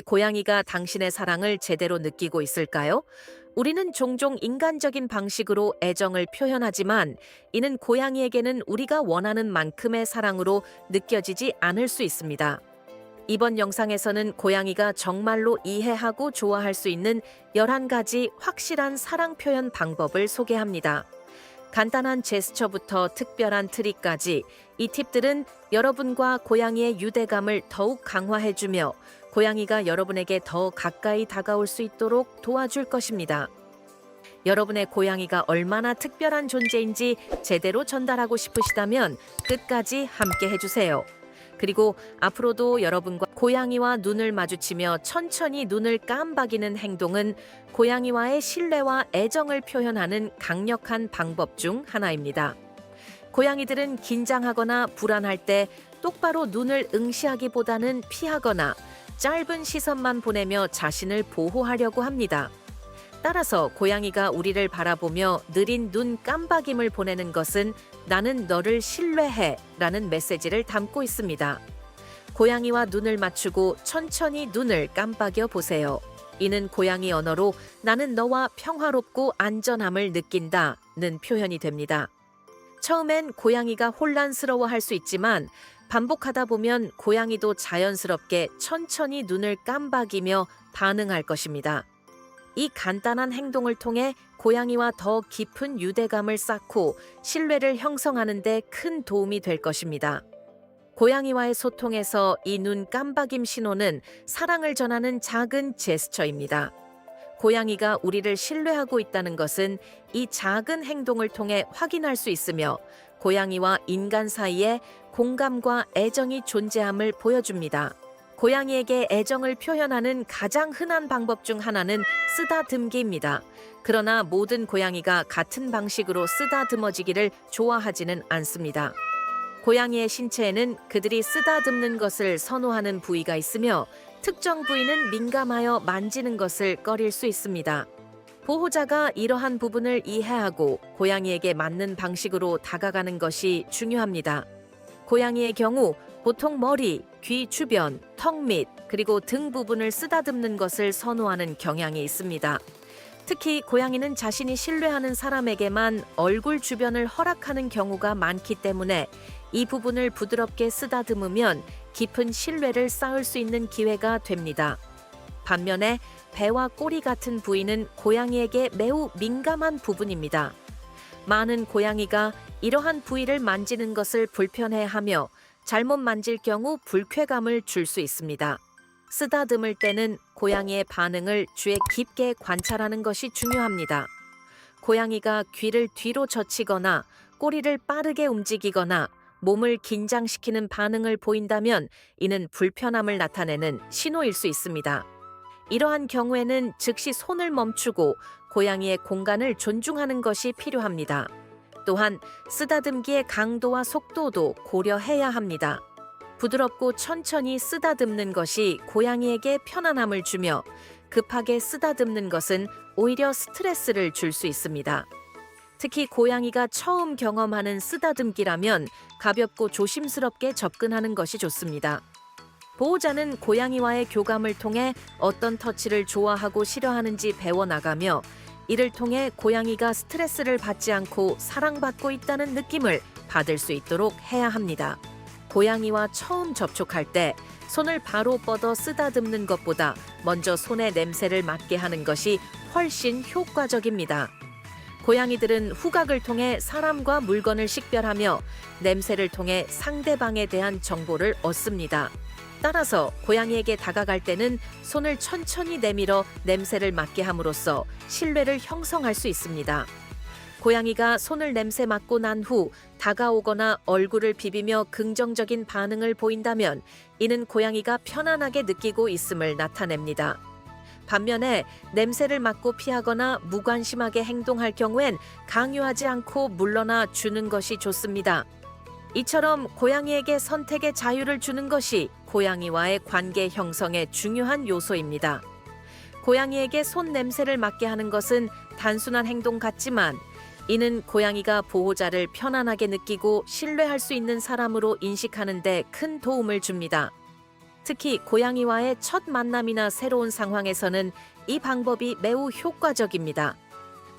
고양이가 당신의 사랑을 제대로 느끼고 있을까요? 우리는 종종 인간적인 방식으로 애정을 표현하지만 이는 고양이에게는 우리가 원하는 만큼의 사랑으로 느껴지지 않을 수 있습니다. 이번 영상에서는 고양이가 정말로 이해하고 좋아할 수 있는 11가지 확실한 사랑 표현 방법을 소개합니다. 간단한 제스처부터 특별한 트릭까지 이 팁들은 여러분과 고양이의 유대감을 더욱 강화해주며 고양이가 여러분에게 더 가까이 다가올 수 있도록 도와줄 것입니다. 여러분의 고양이가 얼마나 특별한 존재인지 제대로 전달하고 싶으시다면 끝까지 함께 해주세요. 그리고 앞으로도 여러분과 고양이와 눈을 마주치며 천천히 눈을 깜박이는 행동은 고양이와의 신뢰와 애정을 표현하는 강력한 방법 중 하나입니다. 고양이들은 긴장하거나 불안할 때 똑바로 눈을 응시하기보다는 피하거나 짧은 시선만 보내며 자신을 보호하려고 합니다. 따라서 고양이가 우리를 바라보며 느린 눈 깜박임을 보내는 것은 나는 너를 신뢰해 라는 메시지를 담고 있습니다. 고양이와 눈을 맞추고 천천히 눈을 깜박여 보세요. 이는 고양이 언어로 나는 너와 평화롭고 안전함을 느낀다는 표현이 됩니다. 처음엔 고양이가 혼란스러워할 수 있지만 반복하다 보면 고양이도 자연스럽게 천천히 눈을 깜박이며 반응할 것입니다. 이 간단한 행동을 통해 고양이와 더 깊은 유대감을 쌓고 신뢰를 형성하는 데 큰 도움이 될 것입니다. 고양이와의 소통에서 이 눈 깜박임 신호는 사랑을 전하는 작은 제스처입니다. 고양이가 우리를 신뢰하고 있다는 것은 이 작은 행동을 통해 확인할 수 있으며 고양이와 인간 사이에 공감과 애정이 존재함을 보여줍니다. 고양이에게 애정을 표현하는 가장 흔한 방법 중 하나는 쓰다듬기입니다. 그러나 모든 고양이가 같은 방식으로 쓰다듬어지기를 좋아하지는 않습니다. 고양이의 신체에는 그들이 쓰다듬는 것을 선호하는 부위가 있으며 특정 부위는 민감하여 만지는 것을 꺼릴 수 있습니다. 보호자가 이러한 부분을 이해하고 고양이에게 맞는 방식으로 다가가는 것이 중요합니다. 고양이의 경우 보통 머리, 귀 주변, 턱 밑, 그리고 등 부분을 쓰다듬는 것을 선호하는 경향이 있습니다. 특히 고양이는 자신이 신뢰하는 사람에게만 얼굴 주변을 허락하는 경우가 많기 때문에 이 부분을 부드럽게 쓰다듬으면 깊은 신뢰를 쌓을 수 있는 기회가 됩니다. 반면에 배와 꼬리 같은 부위는 고양이에게 매우 민감한 부분입니다. 많은 고양이가 이러한 부위를 만지는 것을 불편해하며 잘못 만질 경우 불쾌감을 줄 수 있습니다. 쓰다듬을 때는 고양이의 반응을 주의 깊게 관찰하는 것이 중요합니다. 고양이가 귀를 뒤로 젖히거나 꼬리를 빠르게 움직이거나 몸을 긴장시키는 반응을 보인다면 이는 불편함을 나타내는 신호일 수 있습니다. 이러한 경우에는 즉시 손을 멈추고 고양이의 공간을 존중하는 것이 필요합니다. 또한 쓰다듬기의 강도와 속도도 고려해야 합니다. 부드럽고 천천히 쓰다듬는 것이 고양이에게 편안함을 주며 급하게 쓰다듬는 것은 오히려 스트레스를 줄 수 있습니다. 특히 고양이가 처음 경험하는 쓰다듬기라면 가볍고 조심스럽게 접근하는 것이 좋습니다. 보호자는 고양이와의 교감을 통해 어떤 터치를 좋아하고 싫어하는지 배워나가며 이를 통해 고양이가 스트레스를 받지 않고 사랑받고 있다는 느낌을 받을 수 있도록 해야 합니다. 고양이와 처음 접촉할 때 손을 바로 뻗어 쓰다듬는 것보다 먼저 손의 냄새를 맡게 하는 것이 훨씬 효과적입니다. 고양이들은 후각을 통해 사람과 물건을 식별하며 냄새를 통해 상대방에 대한 정보를 얻습니다. 따라서 고양이에게 다가갈 때는 손을 천천히 내밀어 냄새를 맡게 함으로써 신뢰를 형성할 수 있습니다. 고양이가 손을 냄새 맡고 난 후 다가오거나 얼굴을 비비며 긍정적인 반응을 보인다면 이는 고양이가 편안하게 느끼고 있음을 나타냅니다. 반면에 냄새를 맡고 피하거나 무관심하게 행동할 경우엔 강요하지 않고 물러나 주는 것이 좋습니다. 이처럼 고양이에게 선택의 자유를 주는 것이 고양이와의 관계 형성에 중요한 요소입니다. 고양이에게 손 냄새를 맡게 하는 것은 단순한 행동 같지만 이는 고양이가 보호자를 편안하게 느끼고 신뢰할 수 있는 사람으로 인식하는 데 큰 도움을 줍니다. 특히 고양이와의 첫 만남이나 새로운 상황에서는 이 방법이 매우 효과적입니다.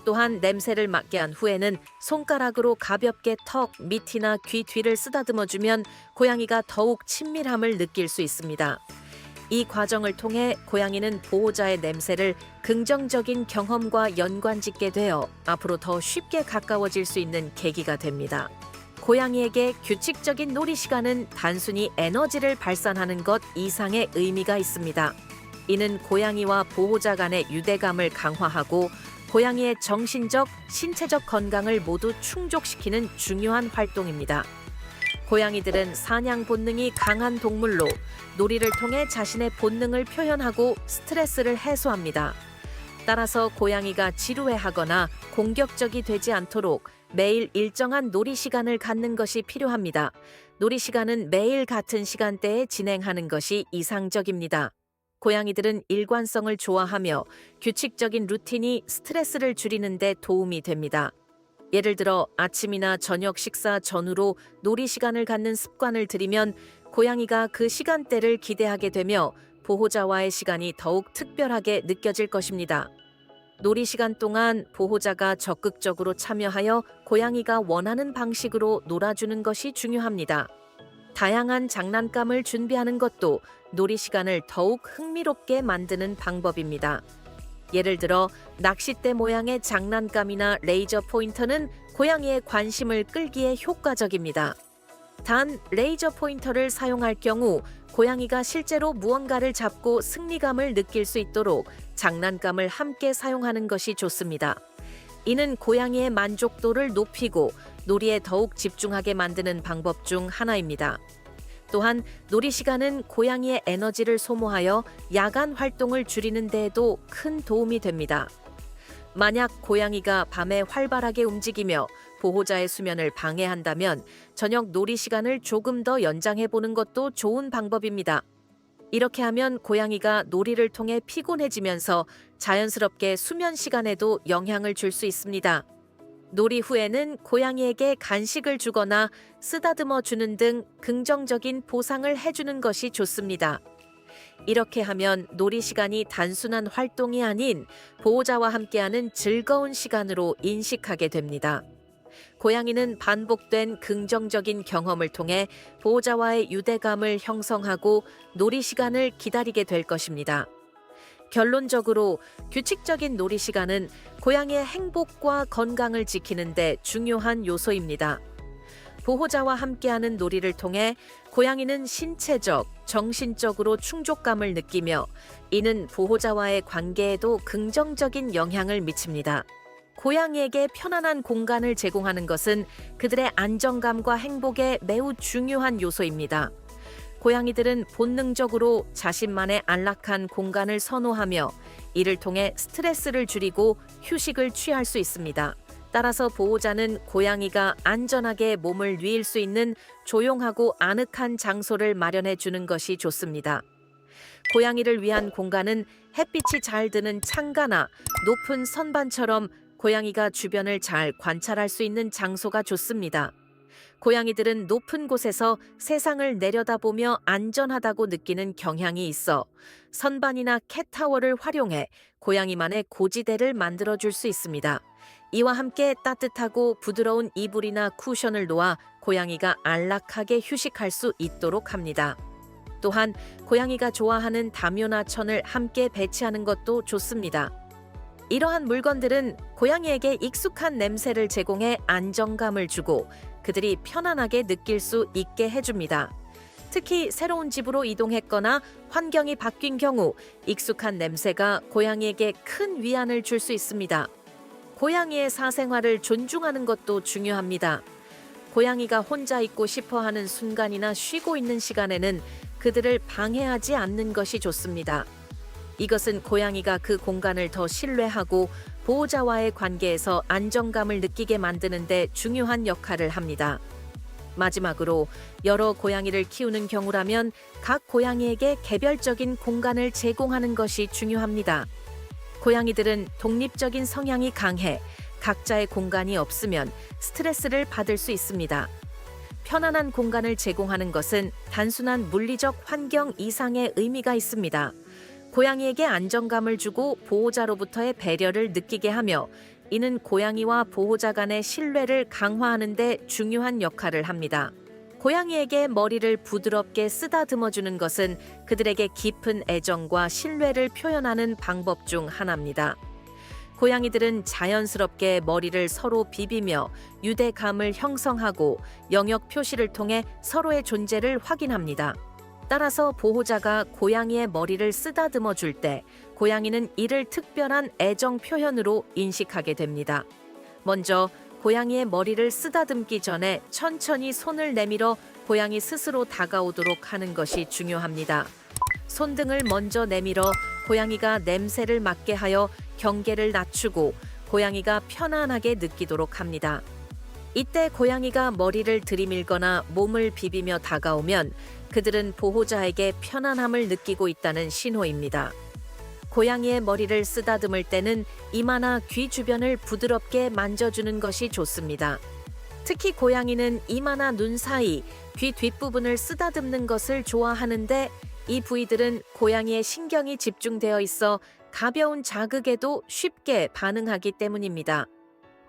또한 냄새를 맡게 한 후에는 손가락으로 가볍게 턱 밑이나 귀 뒤를 쓰다듬어주면 고양이가 더욱 친밀함을 느낄 수 있습니다. 이 과정을 통해 고양이는 보호자의 냄새를 긍정적인 경험과 연관짓게 되어 앞으로 더 쉽게 가까워질 수 있는 계기가 됩니다. 고양이에게 규칙적인 놀이 시간은 단순히 에너지를 발산하는 것 이상의 의미가 있습니다. 이는 고양이와 보호자 간의 유대감을 강화하고 고양이의 정신적, 신체적 건강을 모두 충족시키는 중요한 활동입니다. 고양이들은 사냥 본능이 강한 동물로 놀이를 통해 자신의 본능을 표현하고 스트레스를 해소합니다. 따라서 고양이가 지루해하거나 공격적이 되지 않도록 매일 일정한 놀이 시간을 갖는 것이 필요합니다. 놀이 시간은 매일 같은 시간대에 진행하는 것이 이상적입니다. 고양이들은 일관성을 좋아하며 규칙적인 루틴이 스트레스를 줄이는 데 도움이 됩니다. 예를 들어 아침이나 저녁 식사 전후로 놀이 시간을 갖는 습관을 들이면 고양이가 그 시간대를 기대하게 되며 보호자와의 시간이 더욱 특별하게 느껴질 것입니다. 놀이 시간 동안 보호자가 적극적으로 참여하여 고양이가 원하는 방식으로 놀아주는 것이 중요합니다. 다양한 장난감을 준비하는 것도 놀이 시간을 더욱 흥미롭게 만드는 방법입니다. 예를 들어 낚싯대 모양의 장난감이나 레이저 포인터는 고양이의 관심을 끌기에 효과적입니다. 단, 레이저 포인터를 사용할 경우 고양이가 실제로 무언가를 잡고 승리감을 느낄 수 있도록 장난감을 함께 사용하는 것이 좋습니다. 이는 고양이의 만족도를 높이고 놀이에 더욱 집중하게 만드는 방법 중 하나입니다. 또한 놀이 시간은 고양이의 에너지를 소모하여 야간 활동을 줄이는 데에도 큰 도움이 됩니다. 만약 고양이가 밤에 활발하게 움직이며 보호자의 수면을 방해한다면 저녁 놀이 시간을 조금 더 연장해 보는 것도 좋은 방법입니다. 이렇게 하면 고양이가 놀이를 통해 피곤해지면서 자연스럽게 수면 시간에도 영향을 줄 수 있습니다. 놀이 후에는 고양이에게 간식을 주거나 쓰다듬어 주는 등 긍정적인 보상을 해주는 것이 좋습니다. 이렇게 하면 놀이 시간이 단순한 활동이 아닌 보호자와 함께하는 즐거운 시간으로 인식하게 됩니다. 고양이는 반복된 긍정적인 경험을 통해 보호자와의 유대감을 형성하고 놀이 시간을 기다리게 될 것입니다. 결론적으로 규칙적인 놀이 시간은 고양이의 행복과 건강을 지키는 데 중요한 요소입니다. 보호자와 함께하는 놀이를 통해 고양이는 신체적, 정신적으로 충족감을 느끼며 이는 보호자와의 관계에도 긍정적인 영향을 미칩니다. 고양이에게 편안한 공간을 제공하는 것은 그들의 안정감과 행복에 매우 중요한 요소입니다. 고양이들은 본능적으로 자신만의 안락한 공간을 선호하며 이를 통해 스트레스를 줄이고 휴식을 취할 수 있습니다. 따라서 보호자는 고양이가 안전하게 몸을 뉘일 수 있는 조용하고 아늑한 장소를 마련해 주는 것이 좋습니다. 고양이를 위한 공간은 햇빛이 잘 드는 창가나 높은 선반처럼 고양이가 주변을 잘 관찰할 수 있는 장소가 좋습니다. 고양이들은 높은 곳에서 세상을 내려다보며 안전하다고 느끼는 경향이 있어 선반이나 캣타워를 활용해 고양이만의 고지대를 만들어줄 수 있습니다. 이와 함께 따뜻하고 부드러운 이불이나 쿠션을 놓아 고양이가 안락하게 휴식할 수 있도록 합니다. 또한 고양이가 좋아하는 담요나 천을 함께 배치하는 것도 좋습니다. 이러한 물건들은 고양이에게 익숙한 냄새를 제공해 안정감을 주고 그들이 편안하게 느낄 수 있게 해줍니다. 특히 새로운 집으로 이동했거나 환경이 바뀐 경우 익숙한 냄새가 고양이에게 큰 위안을 줄 수 있습니다. 고양이의 사생활을 존중하는 것도 중요합니다. 고양이가 혼자 있고 싶어 하는 순간이나 쉬고 있는 시간에는 그들을 방해하지 않는 것이 좋습니다. 이것은 고양이가 그 공간을 더 신뢰하고 보호자와의 관계에서 안정감을 느끼게 만드는 데 중요한 역할을 합니다. 마지막으로 여러 고양이를 키우는 경우라면 각 고양이에게 개별적인 공간을 제공하는 것이 중요합니다. 고양이들은 독립적인 성향이 강해 각자의 공간이 없으면 스트레스를 받을 수 있습니다. 편안한 공간을 제공하는 것은 단순한 물리적 환경 이상의 의미가 있습니다. 고양이에게 안정감을 주고 보호자로부터의 배려를 느끼게 하며 이는 고양이와 보호자 간의 신뢰를 강화하는 데 중요한 역할을 합니다. 고양이에게 머리를 부드럽게 쓰다듬어 주는 것은 그들에게 깊은 애정과 신뢰를 표현하는 방법 중 하나입니다. 고양이들은 자연스럽게 머리를 서로 비비며 유대감을 형성하고 영역 표시를 통해 서로의 존재를 확인합니다. 따라서 보호자가 고양이의 머리를 쓰다듬어 줄 때 고양이는 이를 특별한 애정 표현으로 인식하게 됩니다. 먼저 고양이의 머리를 쓰다듬기 전에 천천히 손을 내밀어 고양이 스스로 다가오도록 하는 것이 중요합니다. 손등을 먼저 내밀어 고양이가 냄새를 맡게 하여 경계를 낮추고 고양이가 편안하게 느끼도록 합니다. 이때 고양이가 머리를 들이밀거나 몸을 비비며 다가오면 그들은 보호자에게 편안함을 느끼고 있다는 신호입니다. 고양이의 머리를 쓰다듬을 때는 이마나 귀 주변을 부드럽게 만져주는 것이 좋습니다. 특히 고양이는 이마나 눈 사이, 귀 뒷부분을 쓰다듬는 것을 좋아하는데 이 부위들은 고양이의 신경이 집중되어 있어 가벼운 자극에도 쉽게 반응하기 때문입니다.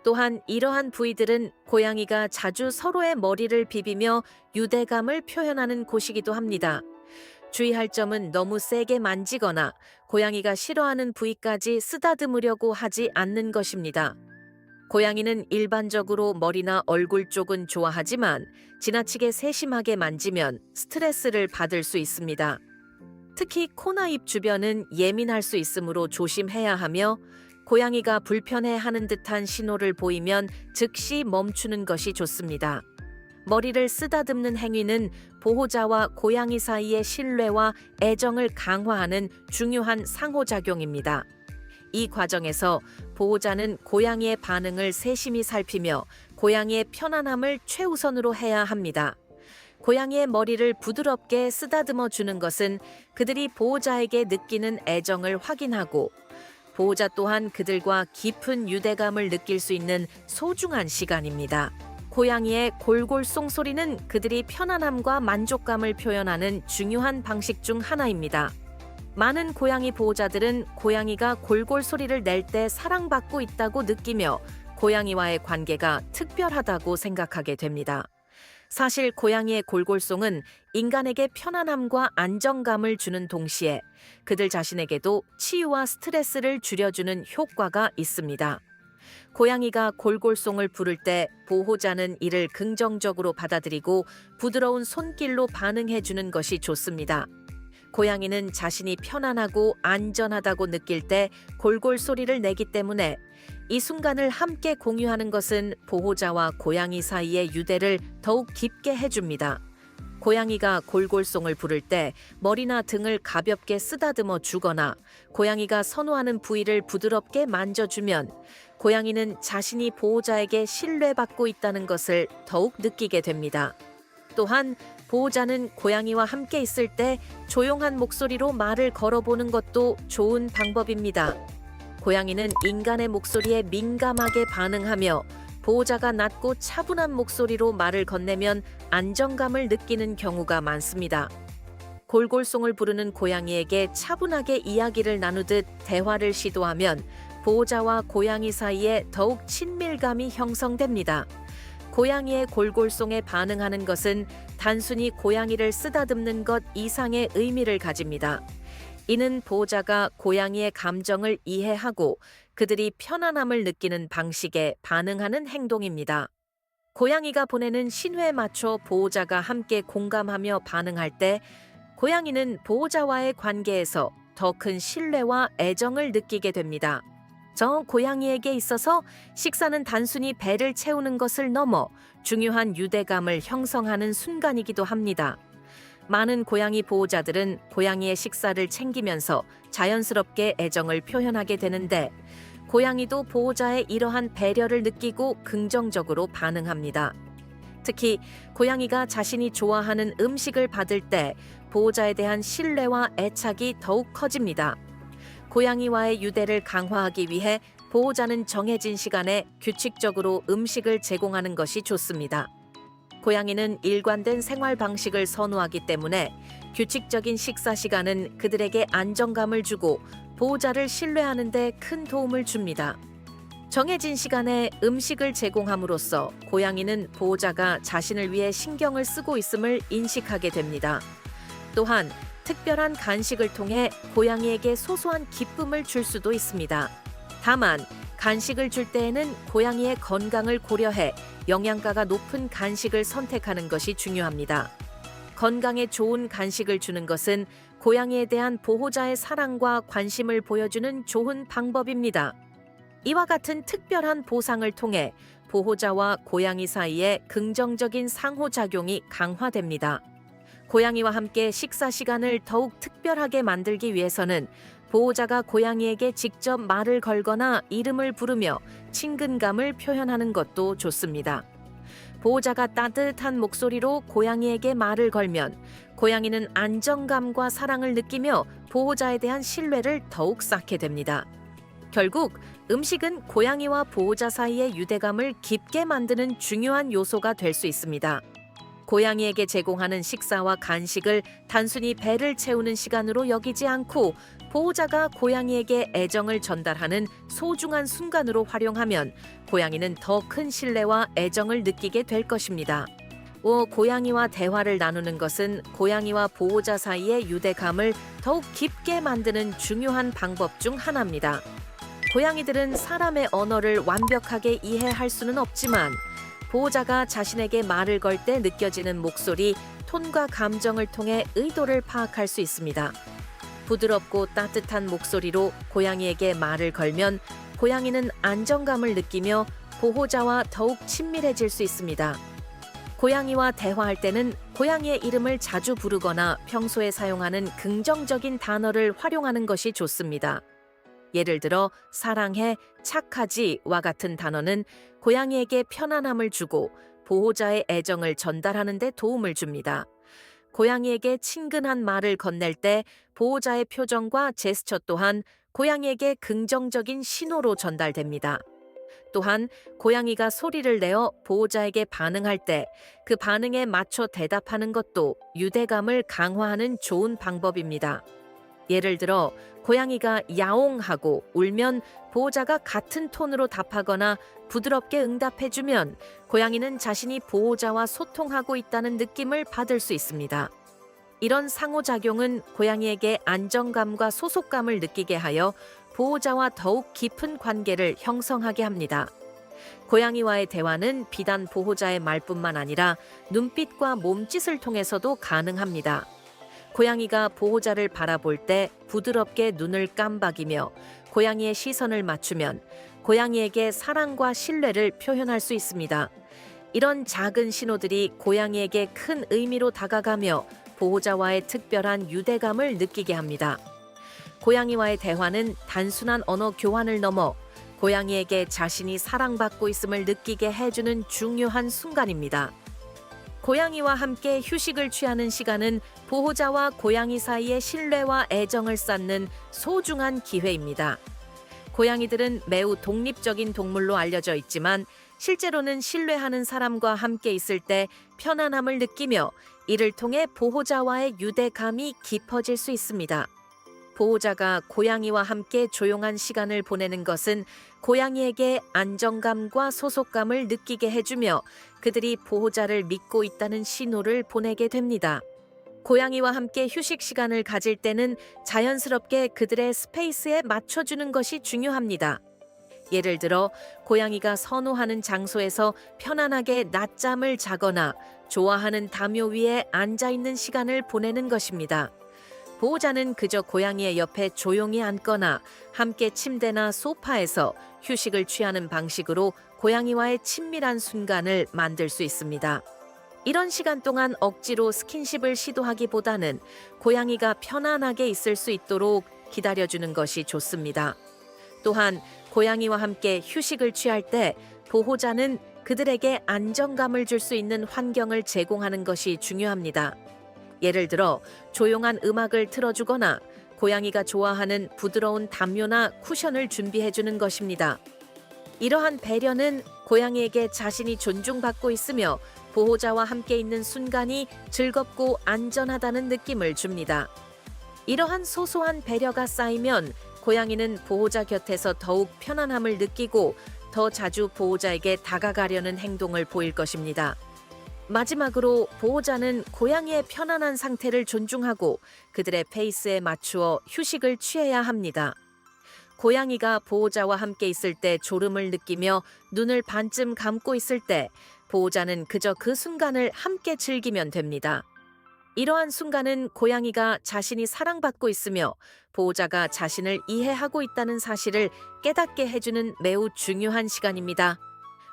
또한 이러한 부위들은 고양이가 자주 서로의 머리를 비비며 유대감을 표현하는 곳이기도 합니다. 주의할 점은 너무 세게 만지거나 고양이가 싫어하는 부위까지 쓰다듬으려고 하지 않는 것입니다. 고양이는 일반적으로 머리나 얼굴 쪽은 좋아하지만 지나치게 세심하게 만지면 스트레스를 받을 수 있습니다. 특히 코나 입 주변은 예민할 수 있으므로 조심해야 하며 고양이가 불편해하는 듯한 신호를 보이면 즉시 멈추는 것이 좋습니다. 머리를 쓰다듬는 행위는 보호자와 고양이 사이의 신뢰와 애정을 강화하는 중요한 상호작용입니다. 이 과정에서 보호자는 고양이의 반응을 세심히 살피며 고양이의 편안함을 최우선으로 해야 합니다. 고양이의 머리를 부드럽게 쓰다듬어 주는 것은 그들이 보호자에게 느끼는 애정을 확인하고 보호자 또한 그들과 깊은 유대감을 느낄 수 있는 소중한 시간입니다. 고양이의 골골송 소리는 그들이 편안함과 만족감을 표현하는 중요한 방식 중 하나입니다. 많은 고양이 보호자들은 고양이가 골골 소리를 낼 때 사랑받고 있다고 느끼며 고양이와의 관계가 특별하다고 생각하게 됩니다. 사실 고양이의 골골송은 인간에게 편안함과 안정감을 주는 동시에 그들 자신에게도 치유와 스트레스를 줄여주는 효과가 있습니다. 고양이가 골골송을 부를 때 보호자는 이를 긍정적으로 받아들이고 부드러운 손길로 반응해 주는 것이 좋습니다. 고양이는 자신이 편안하고 안전하다고 느낄 때 골골 소리를 내기 때문에 이 순간을 함께 공유하는 것은 보호자와 고양이 사이의 유대를 더욱 깊게 해줍니다. 고양이가 골골송을 부를 때 머리나 등을 가볍게 쓰다듬어 주거나 고양이가 선호하는 부위를 부드럽게 만져주면 고양이는 자신이 보호자에게 신뢰받고 있다는 것을 더욱 느끼게 됩니다. 또한 보호자는 고양이와 함께 있을 때 조용한 목소리로 말을 걸어보는 것도 좋은 방법입니다. 고양이는 인간의 목소리에 민감하게 반응하며 보호자가 낮고 차분한 목소리로 말을 건네면 안정감을 느끼는 경우가 많습니다. 골골송을 부르는 고양이에게 차분하게 이야기를 나누듯 대화를 시도하면 보호자와 고양이 사이에 더욱 친밀감이 형성됩니다. 고양이의 골골송에 반응하는 것은 단순히 고양이를 쓰다듬는 것 이상의 의미를 가집니다. 이는 보호자가 고양이의 감정을 이해하고 그들이 편안함을 느끼는 방식에 반응하는 행동입니다. 고양이가 보내는 신호에 맞춰 보호자가 함께 공감하며 반응할 때 고양이는 보호자와의 관계에서 더 큰 신뢰와 애정을 느끼게 됩니다. 저 고양이에게 있어서 식사는 단순히 배를 채우는 것을 넘어 중요한 유대감을 형성하는 순간이기도 합니다. 많은 고양이 보호자들은 고양이의 식사를 챙기면서 자연스럽게 애정을 표현하게 되는데 고양이도 보호자의 이러한 배려를 느끼고 긍정적으로 반응합니다. 특히 고양이가 자신이 좋아하는 음식을 받을 때 보호자에 대한 신뢰와 애착이 더욱 커집니다. 고양이와의 유대를 강화하기 위해 보호자는 정해진 시간에 규칙적으로 음식을 제공하는 것이 좋습니다. 고양이는 일관된 생활 방식을 선호하기 때문에 규칙적인 식사 시간은 그들에게 안정감을 주고 보호자를 신뢰하는 데 큰 도움을 줍니다. 정해진 시간에 음식을 제공함으로써 고양이는 보호자가 자신을 위해 신경을 쓰고 있음을 인식하게 됩니다. 또한 특별한 간식을 통해 고양이에게 소소한 기쁨을 줄 수도 있습니다. 다만 간식을 줄 때에는 고양이의 건강을 고려해 영양가가 높은 간식을 선택하는 것이 중요합니다. 건강에 좋은 간식을 주는 것은 고양이에 대한 보호자의 사랑과 관심을 보여주는 좋은 방법입니다. 이와 같은 특별한 보상을 통해 보호자와 고양이 사이에 긍정적인 상호작용이 강화됩니다. 고양이와 함께 식사 시간을 더욱 특별하게 만들기 위해서는 보호자가 고양이에게 직접 말을 걸거나 이름을 부르며 친근감을 표현하는 것도 좋습니다. 보호자가 따뜻한 목소리로 고양이에게 말을 걸면 고양이는 안정감과 사랑을 느끼며 보호자에 대한 신뢰를 더욱 쌓게 됩니다. 결국 음식은 고양이와 보호자 사이의 유대감을 깊게 만드는 중요한 요소가 될 수 있습니다. 고양이에게 제공하는 식사와 간식을 단순히 배를 채우는 시간으로 여기지 않고 보호자가 고양이에게 애정을 전달하는 소중한 순간으로 활용하면 고양이는 더 큰 신뢰와 애정을 느끼게 될 것입니다. 고양이와 대화를 나누는 것은 고양이와 보호자 사이의 유대감을 더욱 깊게 만드는 중요한 방법 중 하나입니다. 고양이들은 사람의 언어를 완벽하게 이해할 수는 없지만 보호자가 자신에게 말을 걸 때 느껴지는 목소리, 톤과 감정을 통해 의도를 파악할 수 있습니다. 부드럽고 따뜻한 목소리로 고양이에게 말을 걸면 고양이는 안정감을 느끼며 보호자와 더욱 친밀해질 수 있습니다. 고양이와 대화할 때는 고양이의 이름을 자주 부르거나 평소에 사용하는 긍정적인 단어를 활용하는 것이 좋습니다. 예를 들어 사랑해, 착하지와 같은 단어는 고양이에게 편안함을 주고 보호자의 애정을 전달하는 데 도움을 줍니다. 고양이에게 친근한 말을 건넬 때 보호자의 표정과 제스처 또한 고양이에게 긍정적인 신호로 전달됩니다. 또한 고양이가 소리를 내어 보호자에게 반응할 때 그 반응에 맞춰 대답하는 것도 유대감을 강화하는 좋은 방법입니다. 예를 들어 고양이가 야옹하고 울면 보호자가 같은 톤으로 답하거나 부드럽게 응답해주면 고양이는 자신이 보호자와 소통하고 있다는 느낌을 받을 수 있습니다. 이런 상호작용은 고양이에게 안정감과 소속감을 느끼게 하여 보호자와 더욱 깊은 관계를 형성하게 합니다. 고양이와의 대화는 비단 보호자의 말뿐만 아니라 눈빛과 몸짓을 통해서도 가능합니다. 고양이가 보호자를 바라볼 때 부드럽게 눈을 깜박이며 고양이의 시선을 맞추면 고양이에게 사랑과 신뢰를 표현할 수 있습니다. 이런 작은 신호들이 고양이에게 큰 의미로 다가가며 보호자와의 특별한 유대감을 느끼게 합니다. 고양이와의 대화는 단순한 언어 교환을 넘어 고양이에게 자신이 사랑받고 있음을 느끼게 해주는 중요한 순간입니다. 고양이와 함께 휴식을 취하는 시간은 보호자와 고양이 사이의 신뢰와 애정을 쌓는 소중한 기회입니다. 고양이들은 매우 독립적인 동물로 알려져 있지만 실제로는 신뢰하는 사람과 함께 있을 때 편안함을 느끼며 이를 통해 보호자와의 유대감이 깊어질 수 있습니다. 보호자가 고양이와 함께 조용한 시간을 보내는 것은 고양이에게 안정감과 소속감을 느끼게 해주며 그들이 보호자를 믿고 있다는 신호를 보내게 됩니다. 고양이와 함께 휴식 시간을 가질 때는 자연스럽게 그들의 스페이스에 맞춰주는 것이 중요합니다. 예를 들어 고양이가 선호하는 장소에서 편안하게 낮잠을 자거나 좋아하는 담요 위에 앉아있는 시간을 보내는 것입니다. 보호자는 그저 고양이의 옆에 조용히 앉거나 함께 침대나 소파에서 휴식을 취하는 방식으로 고양이와의 친밀한 순간을 만들 수 있습니다. 이런 시간 동안 억지로 스킨십을 시도하기보다는 고양이가 편안하게 있을 수 있도록 기다려주는 것이 좋습니다. 또한 고양이와 함께 휴식을 취할 때 보호자는 그들에게 안정감을 줄 수 있는 환경을 제공하는 것이 중요합니다. 예를 들어 조용한 음악을 틀어주거나 고양이가 좋아하는 부드러운 담요나 쿠션을 준비해주는 것입니다. 이러한 배려는 고양이에게 자신이 존중받고 있으며 보호자와 함께 있는 순간이 즐겁고 안전하다는 느낌을 줍니다. 이러한 소소한 배려가 쌓이면 고양이는 보호자 곁에서 더욱 편안함을 느끼고 더 자주 보호자에게 다가가려는 행동을 보일 것입니다. 마지막으로 보호자는 고양이의 편안한 상태를 존중하고 그들의 페이스에 맞추어 휴식을 취해야 합니다. 고양이가 보호자와 함께 있을 때 졸음을 느끼며 눈을 반쯤 감고 있을 때 보호자는 그저 그 순간을 함께 즐기면 됩니다. 이러한 순간은 고양이가 자신이 사랑받고 있으며 보호자가 자신을 이해하고 있다는 사실을 깨닫게 해주는 매우 중요한 시간입니다.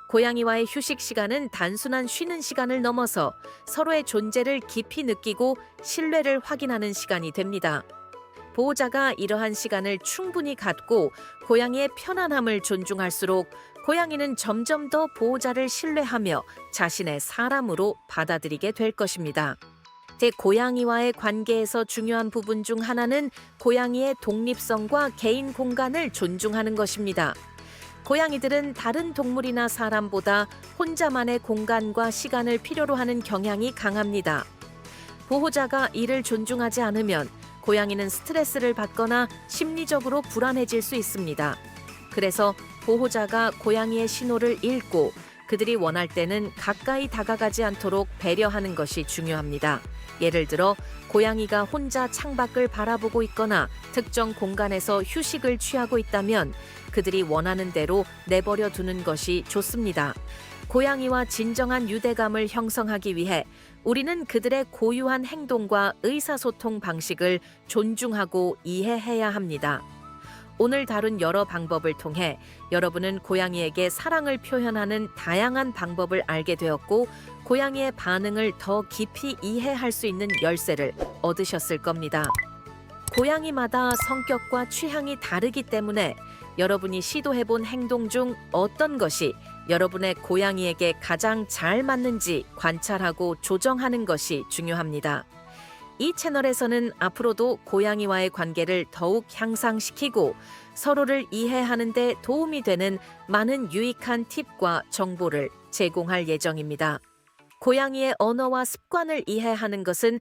고양이와의 휴식 시간은 단순한 쉬는 시간을 넘어서 서로의 존재를 깊이 느끼고 신뢰를 확인하는 시간이 됩니다. 보호자가 이러한 시간을 충분히 갖고 고양이의 편안함을 존중할수록 고양이는 점점 더 보호자를 신뢰하며 자신의 사람으로 받아들이게 될 것입니다. 고양이와의 관계에서 중요한 부분 중 하나는 고양이의 독립성과 개인 공간을 존중하는 것입니다. 고양이들은 다른 동물이나 사람보다 혼자만의 공간과 시간을 필요로 하는 경향이 강합니다. 보호자가 이를 존중하지 않으면 고양이는 스트레스를 받거나 심리적으로 불안해질 수 있습니다. 그래서 보호자가 고양이의 신호를 읽고 그들이 원할 때는 가까이 다가가지 않도록 배려하는 것이 중요합니다. 예를 들어 고양이가 혼자 창밖을 바라보고 있거나 특정 공간에서 휴식을 취하고 있다면 그들이 원하는 대로 내버려 두는 것이 좋습니다. 고양이와 진정한 유대감을 형성하기 위해 우리는 그들의 고유한 행동과 의사소통 방식을 존중하고 이해해야 합니다. 오늘 다룬 여러 방법을 통해 여러분은 고양이에게 사랑을 표현하는 다양한 방법을 알게 되었고 고양이의 반응을 더 깊이 이해할 수 있는 열쇠를 얻으셨을 겁니다. 고양이마다 성격과 취향이 다르기 때문에 여러분이 시도해본 행동 중 어떤 것이 여러분의 고양이에게 가장 잘 맞는지 관찰하고 조정하는 것이 중요합니다. 이 채널에서는 앞으로도 고양이와의 관계를 더욱 향상시키고 서로를 이해하는 데 도움이 되는 많은 유익한 팁과 정보를 제공할 예정입니다. 고양이의 언어와 습관을 이해하는 것은